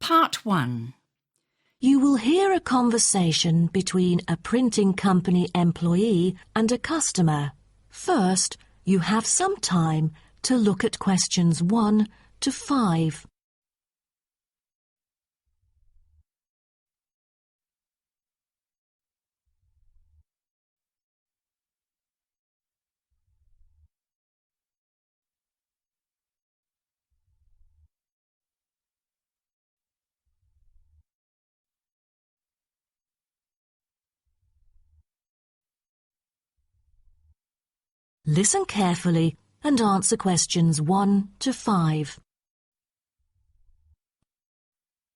Part 1. You will hear a conversation between a printing company employee and a customer. First, you have some time to look at questions 1 to 5. Listen carefully and answer questions 1 to 5.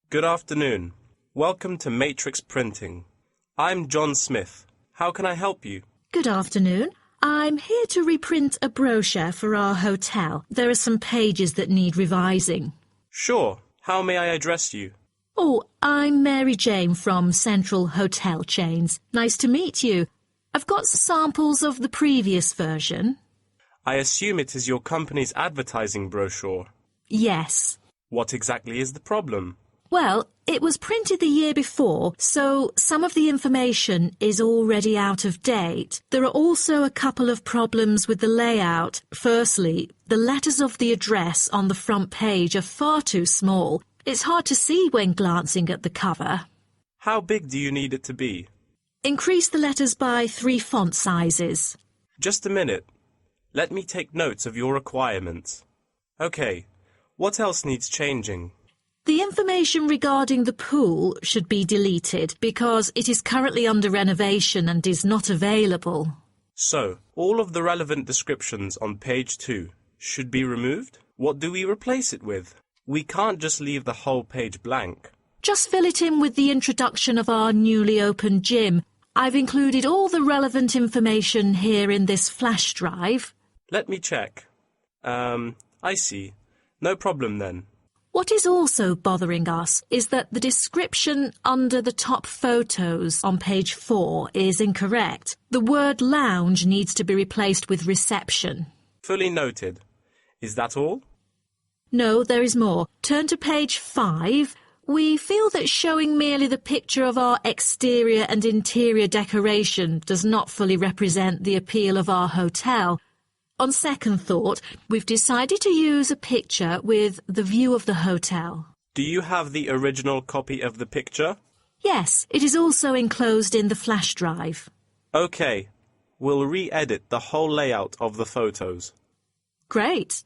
Good afternoon. Welcome to Matrix Printing. I'm John Smith. How can I help you? Good afternoon. I'm here to reprint a brochure for our hotel. There are some pages that need revising. Sure. How may I address you? Oh, I'm Mary Jane from Central Hotel Chains. Nice to meet you. I've got samples of the previous version. I assume it is your company's advertising brochure. Yes. What exactly is the problem? Well, it was printed the year before, so some of the information is already out of date. There are also a couple of problems with the layout. Firstly, the letters of the address on the front page are far too small. It's hard to see when glancing at the cover. How big do you need it to be? Increase the letters by 3 font sizes. Just a minute. Let me take notes of your requirements. Okay. What else needs changing? The information regarding the pool should be deleted because it is currently under renovation and is not available. So, all of the relevant descriptions on page 2 should be removed? What do we replace it with? We can't just leave the whole page blank. Just fill it in with the introduction of our newly opened gym. I've included all the relevant information here in this flash drive. Let me check. I see. No problem then. What is also bothering us is that the description under the top photos on page 4 is incorrect. The word lounge needs to be replaced with reception. Fully noted. Is that all? No, there is more. Turn to page 5. We feel that showing merely the picture of our exterior and interior decoration does not fully represent the appeal of our hotel. On second thought, we've decided to use a picture with the view of the hotel. Do you have the original copy of the picture? Yes, it is also enclosed in the flash drive. Okay. We'll re-edit the whole layout of the photos. Great.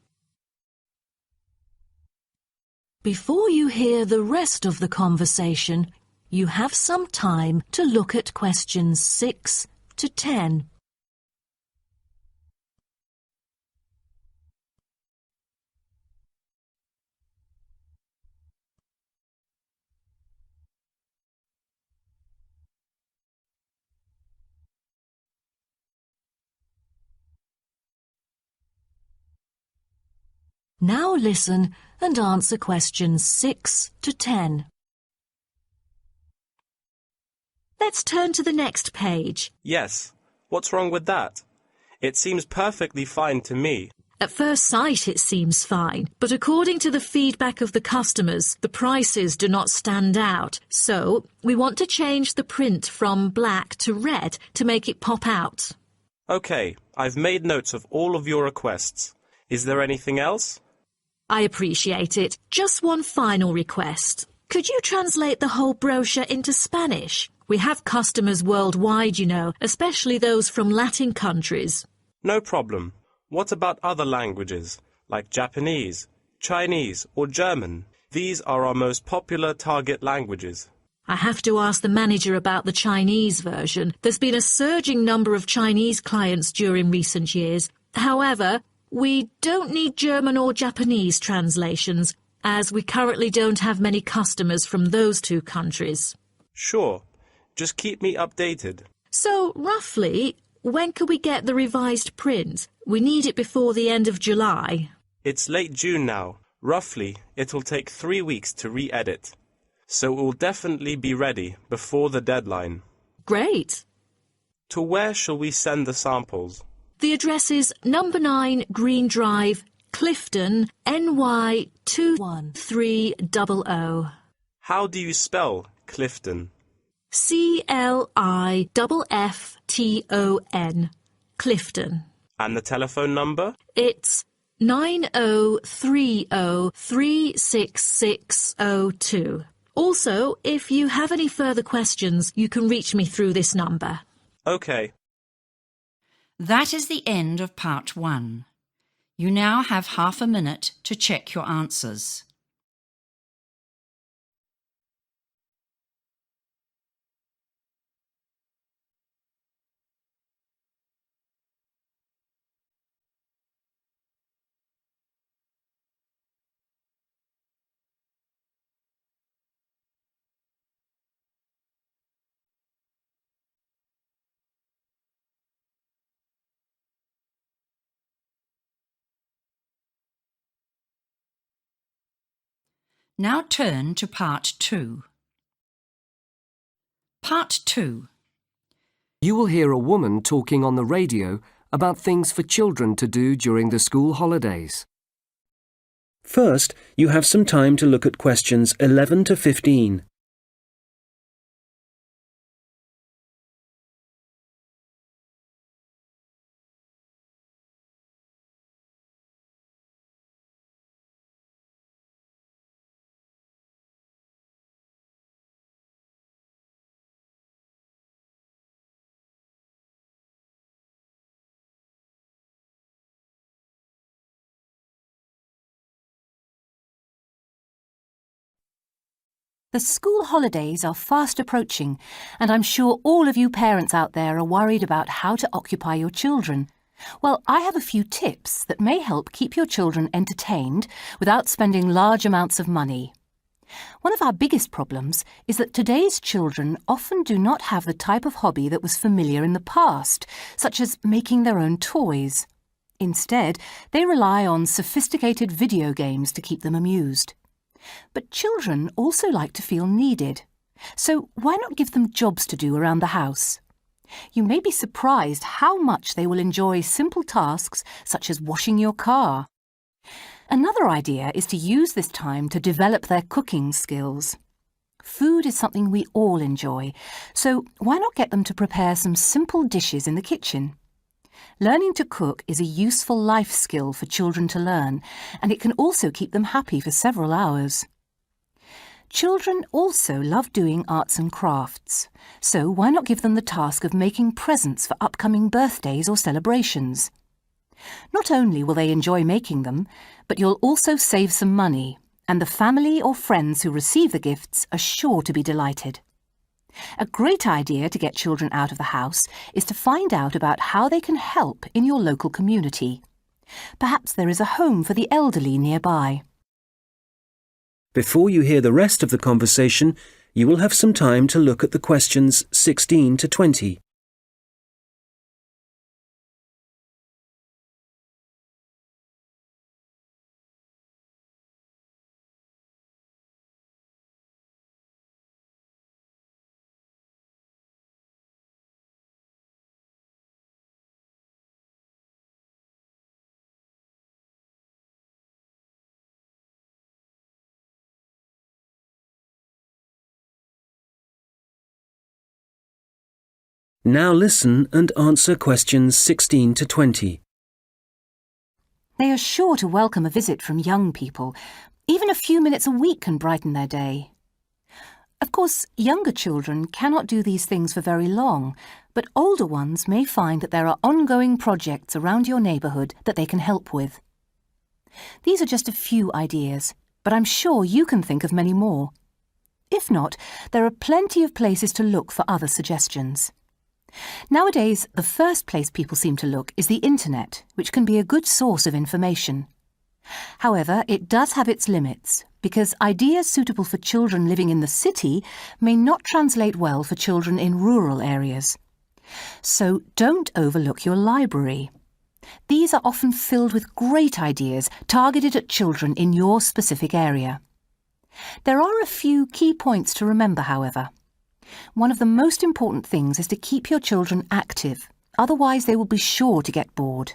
Before you hear the rest of the conversation, you have some time to look at questions 6 to 10. Now listen and answer questions 6 to 10. Let's turn to the next page. Yes. What's wrong with that? It seems perfectly fine to me. At first sight it seems fine, but according to the feedback of the customers, the prices do not stand out. So, we want to change the print from black to red to make it pop out. Okay, I've made notes of all of your requests. Is there anything else? I appreciate it. Just one final request. Could you translate the whole brochure into Spanish? We have customers worldwide, you know, especially those from Latin countries. No problem. What about other languages, like Japanese, Chinese, or German? These are our most popular target languages. I have to ask the manager about the Chinese version. There's been a surging number of Chinese clients during recent years. However, we don't need German or Japanese translations, as we currently don't have many customers from those two countries. Sure. Just keep me updated. So, roughly, when could we get the revised print? We need it before the end of July. It's late June now. Roughly, it'll take 3 weeks to re-edit. So it will definitely be ready before the deadline. Great. To where shall we send the samples? The address is number 9 Green Drive, Clifton, NY 21300. How do you spell Clifton? Clifton. Clifton. And the telephone number? It's 9030366602. Also, if you have any further questions, you can reach me through this number. OK. That is the end of part 1. You now have half a minute to check your answers. Now turn to part 2. Part 2. You will hear a woman talking on the radio about things for children to do during the school holidays. First, you have some time to look at questions 11 to 15. The school holidays are fast approaching, and I'm sure all of you parents out there are worried about how to occupy your children. Well, I have a few tips that may help keep your children entertained without spending large amounts of money. One of our biggest problems is that today's children often do not have the type of hobby that was familiar in the past, such as making their own toys. Instead, they rely on sophisticated video games to keep them amused. But children also like to feel needed, so why not give them jobs to do around the house? You may be surprised how much they will enjoy simple tasks such as washing your car. Another idea is to use this time to develop their cooking skills. Food is something we all enjoy, so why not get them to prepare some simple dishes in the kitchen? Learning to cook is a useful life skill for children to learn, and it can also keep them happy for several hours. Children also love doing arts and crafts, so why not give them the task of making presents for upcoming birthdays or celebrations? Not only will they enjoy making them, but you'll also save some money, and the family or friends who receive the gifts are sure to be delighted. A great idea to get children out of the house is to find out about how they can help in your local community. Perhaps there is a home for the elderly nearby. Before you hear the rest of the conversation, you will have some time to look at the questions 16 to 20. Now listen and answer questions 16 to 20. They are sure to welcome a visit from young people. Even a few minutes a week can brighten their day. Of course, younger children cannot do these things for very long, but older ones may find that there are ongoing projects around your neighbourhood that they can help with. These are just a few ideas, but I'm sure you can think of many more. If not, there are plenty of places to look for other suggestions. Nowadays, the first place people seem to look is the internet, which can be a good source of information. However, it does have its limits, because ideas suitable for children living in the city may not translate well for children in rural areas. So don't overlook your library. These are often filled with great ideas targeted at children in your specific area. There are a few key points to remember, however. One of the most important things is to keep your children active, otherwise they will be sure to get bored.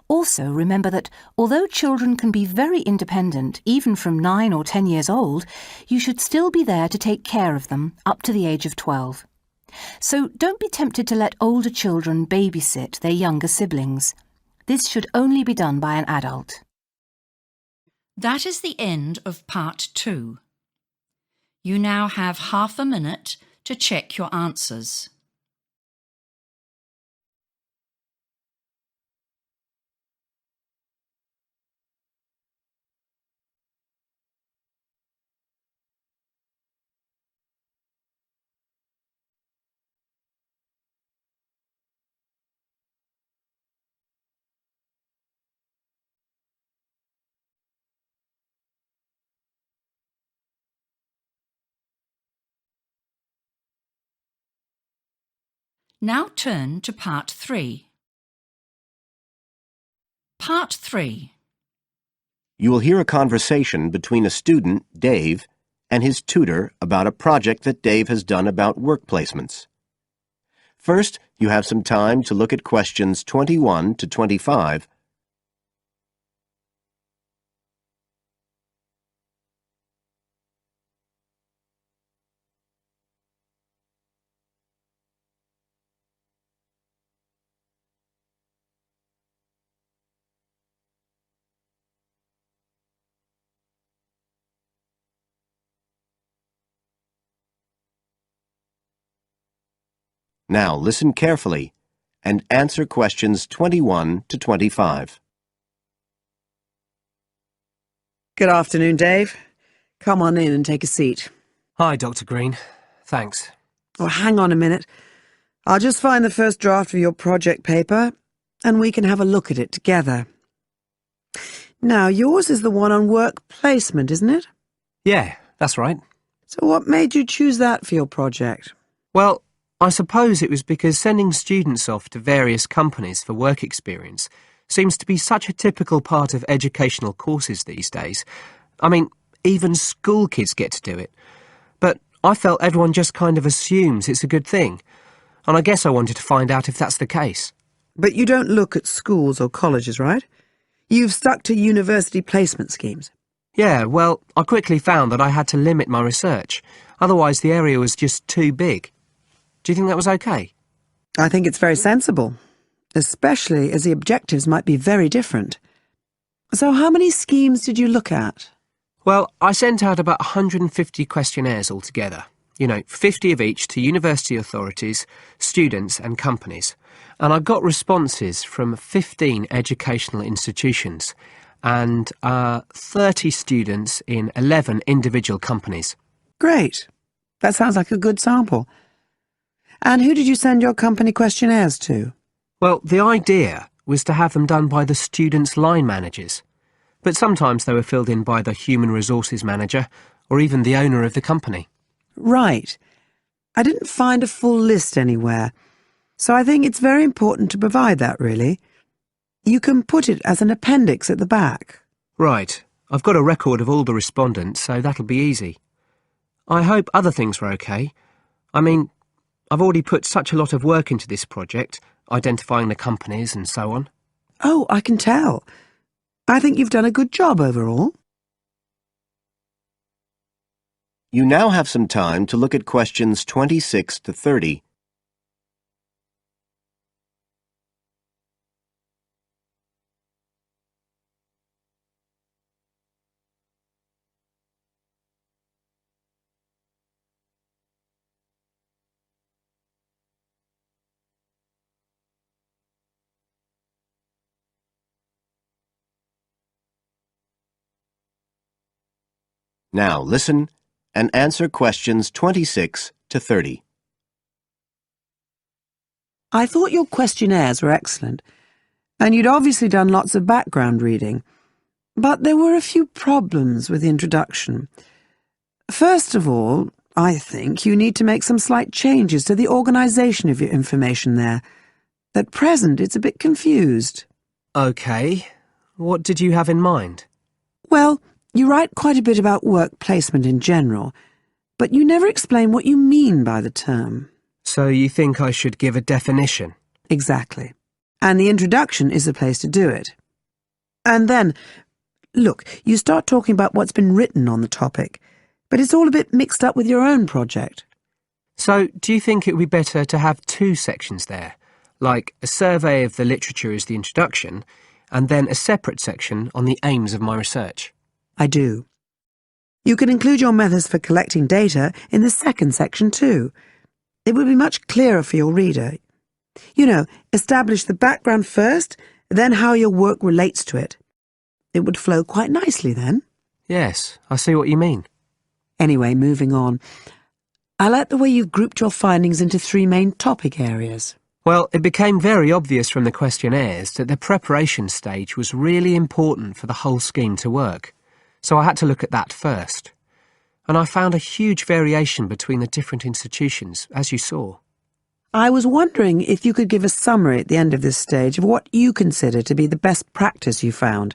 Also, remember that although children can be very independent, even from 9 or 10 years old, you should still be there to take care of them up to the age of 12. So don't be tempted to let older children babysit their younger siblings. This should only be done by an adult. That is the end of part 2. You now have half a minute to check your answers. Now turn to part 3. Part 3. You will hear a conversation between a student, Dave, and his tutor about a project that Dave has done about work placements. First, you have some time to look at questions 21 to 25. Now listen carefully and answer questions 21 to 25. Good afternoon, Dave. Come on in and take a seat. Hi, Dr. Green. Thanks. Oh, hang on a minute. I'll just find the first draft of your project paper and we can have a look at it together. Now, yours is the one on work placement, isn't it? Yeah, that's right. So what made you choose that for your project? Well, I suppose it was because sending students off to various companies for work experience seems to be such a typical part of educational courses these days. I mean, even school kids get to do it. But I felt everyone just kind of assumes it's a good thing. And I guess I wanted to find out if that's the case. But you don't look at schools or colleges, right? You've stuck to university placement schemes. Yeah, well, I quickly found that I had to limit my research. Otherwise, the area was just too big. Do you think that was okay? I think it's very sensible, especially as the objectives might be very different. So how many schemes did you look at? Well, I sent out about 150 questionnaires altogether. 50 of each to university authorities, students and companies. And I got responses from 15 educational institutions and 30 students in 11 individual companies. Great. That sounds like a good sample. And who did you send your company questionnaires to? Well, the idea was to have them done by the students' line managers. But sometimes they were filled in by the human resources manager or even the owner of the company. Right. I didn't find a full list anywhere, so I think it's very important to provide that, really. You can put it as an appendix at the back. Right. I've got a record of all the respondents, so that'll be easy. I hope other things were okay. I mean, I've already put such a lot of work into this project, identifying the companies and so on. Oh, I can tell. I think you've done a good job overall. You now have some time to look at questions 26 to 30. Now listen and answer questions 26 to 30. I thought your questionnaires were excellent, and you'd obviously done lots of background reading. But there were a few problems with the introduction. First of all, I think you need to make some slight changes to the organisation of your information there. At present, it's a bit confused. OK. What did you have in mind? Well, you write quite a bit about work placement in general, but you never explain what you mean by the term. So you think I should give a definition? Exactly. And the introduction is the place to do it. And then, look, you start talking about what's been written on the topic, but it's all a bit mixed up with your own project. So, do you think it would be better to have two sections there, like a survey of the literature as the introduction, and then a separate section on the aims of my research? I do. You can include your methods for collecting data in the second section too. It would be much clearer for your reader. You know, establish the background first, then how your work relates to it. It would flow quite nicely then. Yes, I see what you mean. Anyway, moving on. I like the way you've grouped your findings into three main topic areas. Well, it became very obvious from the questionnaires that the preparation stage was really important for the whole scheme to work, so I had to look at that first. And I found a huge variation between the different institutions, as you saw. I was wondering if you could give a summary at the end of this stage of what you consider to be the best practice you found.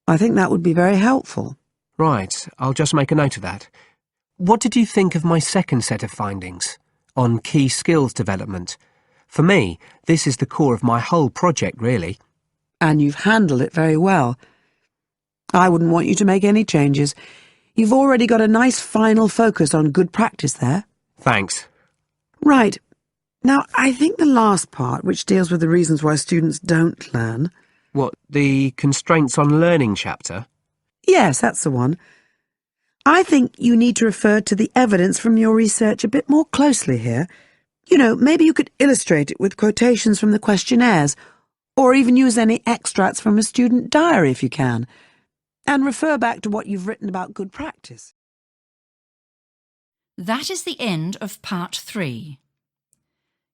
I think that would be very helpful. Right, I'll just make a note of that. What did you think of my second set of findings on key skills development? For me, this is the core of my whole project, really. And you've handled it very well. I wouldn't want you to make any changes. You've already got a nice final focus on good practice there. Thanks. Right. Now, I think the last part, which deals with the reasons why students don't learn... What, the constraints on learning chapter? Yes, that's the one. I think you need to refer to the evidence from your research a bit more closely here. You know, maybe you could illustrate it with quotations from the questionnaires, or even use any extracts from a student diary if you can, and refer back to what you've written about good practice. That is the end of part 3.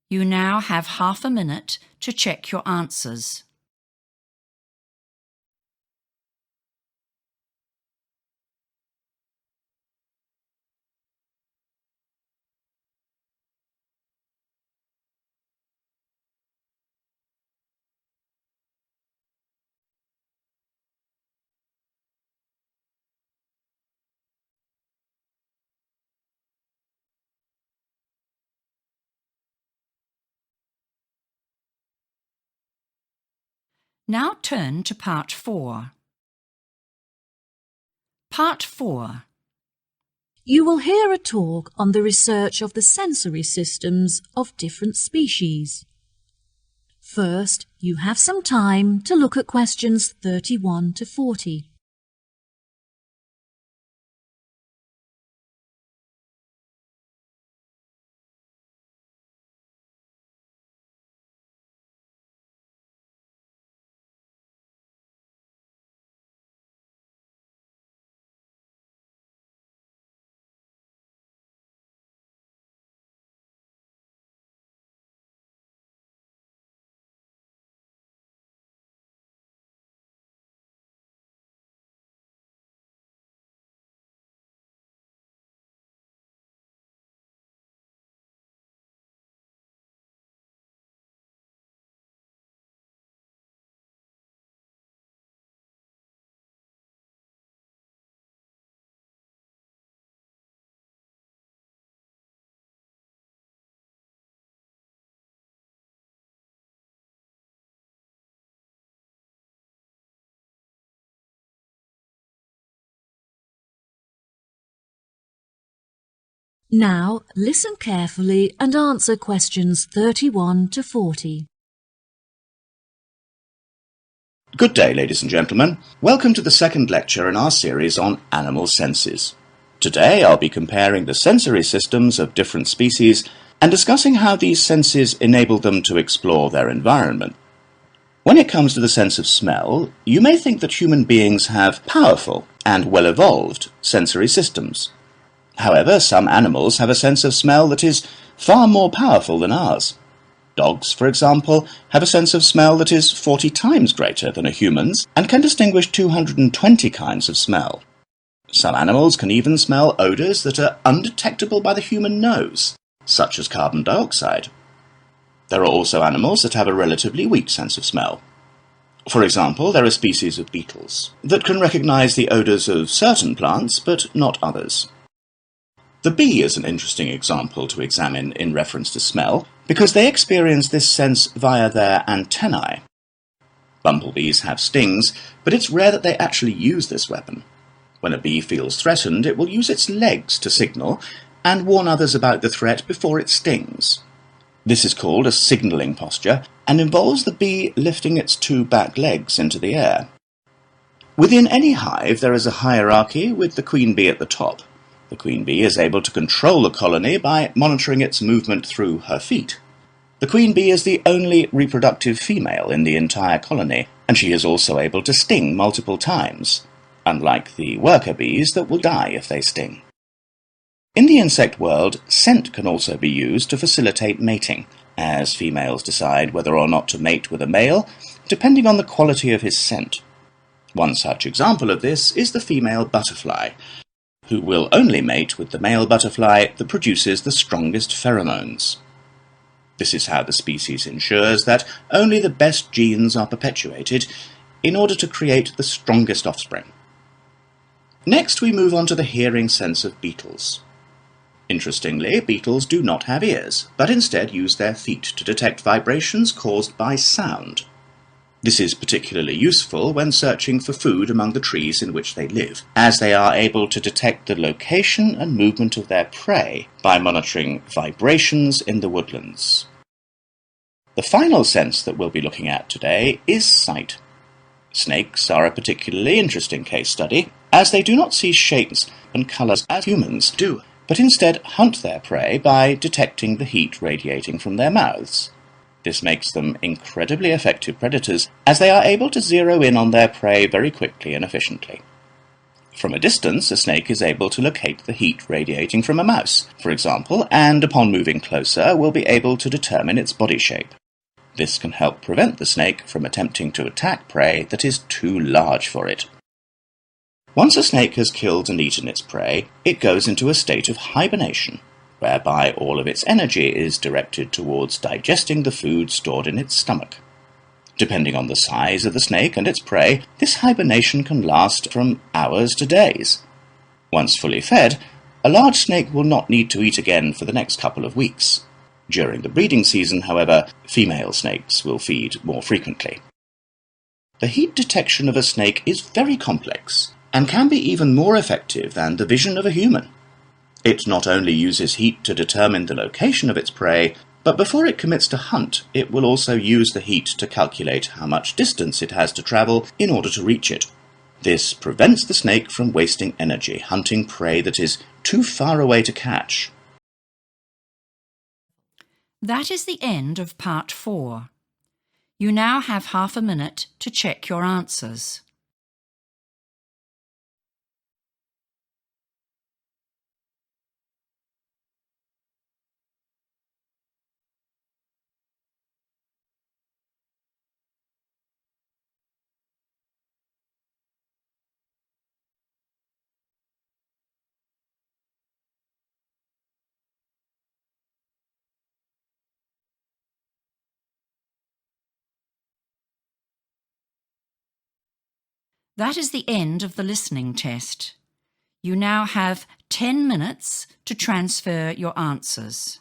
You now have half a minute to check your answers. Now turn to part 4. Part 4. You will hear a talk on the research of the sensory systems of different species. First, you have some time to look at questions 31 to 40. Now, listen carefully and answer questions 31 to 40. Good day, ladies and gentlemen. Welcome to the second lecture in our series on animal senses. Today I'll be comparing the sensory systems of different species and discussing how these senses enable them to explore their environment. When it comes to the sense of smell, you may think that human beings have powerful and well-evolved sensory systems. However, some animals have a sense of smell that is far more powerful than ours. Dogs, for example, have a sense of smell that is 40 times greater than a human's and can distinguish 220 kinds of smell. Some animals can even smell odours that are undetectable by the human nose, such as carbon dioxide. There are also animals that have a relatively weak sense of smell. For example, there are species of beetles that can recognise the odours of certain plants but not others. The bee is an interesting example to examine in reference to smell because they experience this sense via their antennae. Bumblebees have stings, but it's rare that they actually use this weapon. When a bee feels threatened, it will use its legs to signal and warn others about the threat before it stings. This is called a signalling posture and involves the bee lifting its two back legs into the air. Within any hive, there is a hierarchy with the queen bee at the top. The queen bee is able to control the colony by monitoring its movement through her feet. The queen bee is the only reproductive female in the entire colony, and she is also able to sting multiple times, unlike the worker bees that will die if they sting. In the insect world, scent can also be used to facilitate mating, as females decide whether or not to mate with a male, depending on the quality of his scent. One such example of this is the female butterfly, who will only mate with the male butterfly that produces the strongest pheromones. This is how the species ensures that only the best genes are perpetuated in order to create the strongest offspring. Next, we move on to the hearing sense of beetles. Interestingly, beetles do not have ears, but instead use their feet to detect vibrations caused by sound. This is particularly useful when searching for food among the trees in which they live, as they are able to detect the location and movement of their prey by monitoring vibrations in the woodlands. The final sense that we'll be looking at today is sight. Snakes are a particularly interesting case study, as they do not see shapes and colours as humans do, but instead hunt their prey by detecting the heat radiating from their mouths. This makes them incredibly effective predators, as they are able to zero in on their prey very quickly and efficiently. From a distance, a snake is able to locate the heat radiating from a mouse, for example, and upon moving closer will be able to determine its body shape. This can help prevent the snake from attempting to attack prey that is too large for it. Once a snake has killed and eaten its prey, it goes into a state of hibernation, whereby all of its energy is directed towards digesting the food stored in its stomach. Depending on the size of the snake and its prey, this hibernation can last from hours to days. Once fully fed, a large snake will not need to eat again for the next couple of weeks. During the breeding season, however, female snakes will feed more frequently. The heat detection of a snake is very complex, and can be even more effective than the vision of a human. It not only uses heat to determine the location of its prey, but before it commits to hunt, it will also use the heat to calculate how much distance it has to travel in order to reach it. This prevents the snake from wasting energy hunting prey that is too far away to catch. That is the end of part 4. You now have half a minute to check your answers. That is the end of the listening test. You now have 10 minutes to transfer your answers.